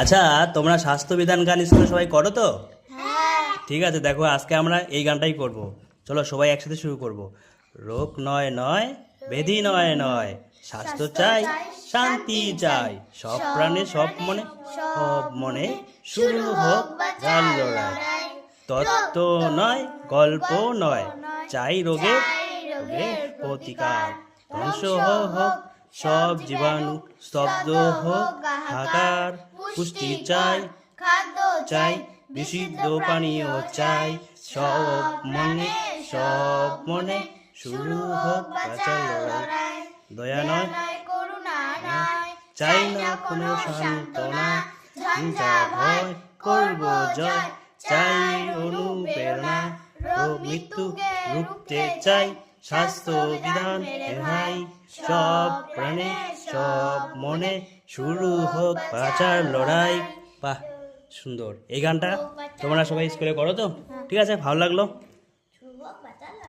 আচ্ছা, তোমরা স্বাস্থ্যবিধান গান স্কুলে সবাই করো তো? ঠিক আছে, দেখো আজকে আমরা এই গানটাই করব। চলো সবাই একসাথে শুরু করব। রোগ নয় নয়, ব্যাধি নয় নয়, স্বাস্থ্য চাই, শান্তি চাই, সব প্রাণে সব মনে শুরু হোক যার লড়াই। তত্ত্ব নয়, গল্প নয়, চাই রোগের প্রতিকার। ধ্বংস হোক সব জীবাণু, স্তব্ধ হোক হাহাকার। পুষ্টি চাই, চাই বিশুদ্ধ পানীয় চাই, সব মনে শুরু হোক বাঁচার লড়াই। দয়া নয়, চাই না কোনো সান্ত্বনা, যা ভয় করব জয়, চাই অনুপ্রেরণা। রোগ মৃত্যু রুখতে চাই, স্বাস্থ্য বিধান রেহাই। সব প্রাণে সব মনে শুরু হোক বাঁচার লড়াই। বাহ, সুন্দর। এই গানটা তোমরা সবাই স্কুলে করো তো? ঠিক আছে, ভালো লাগলো।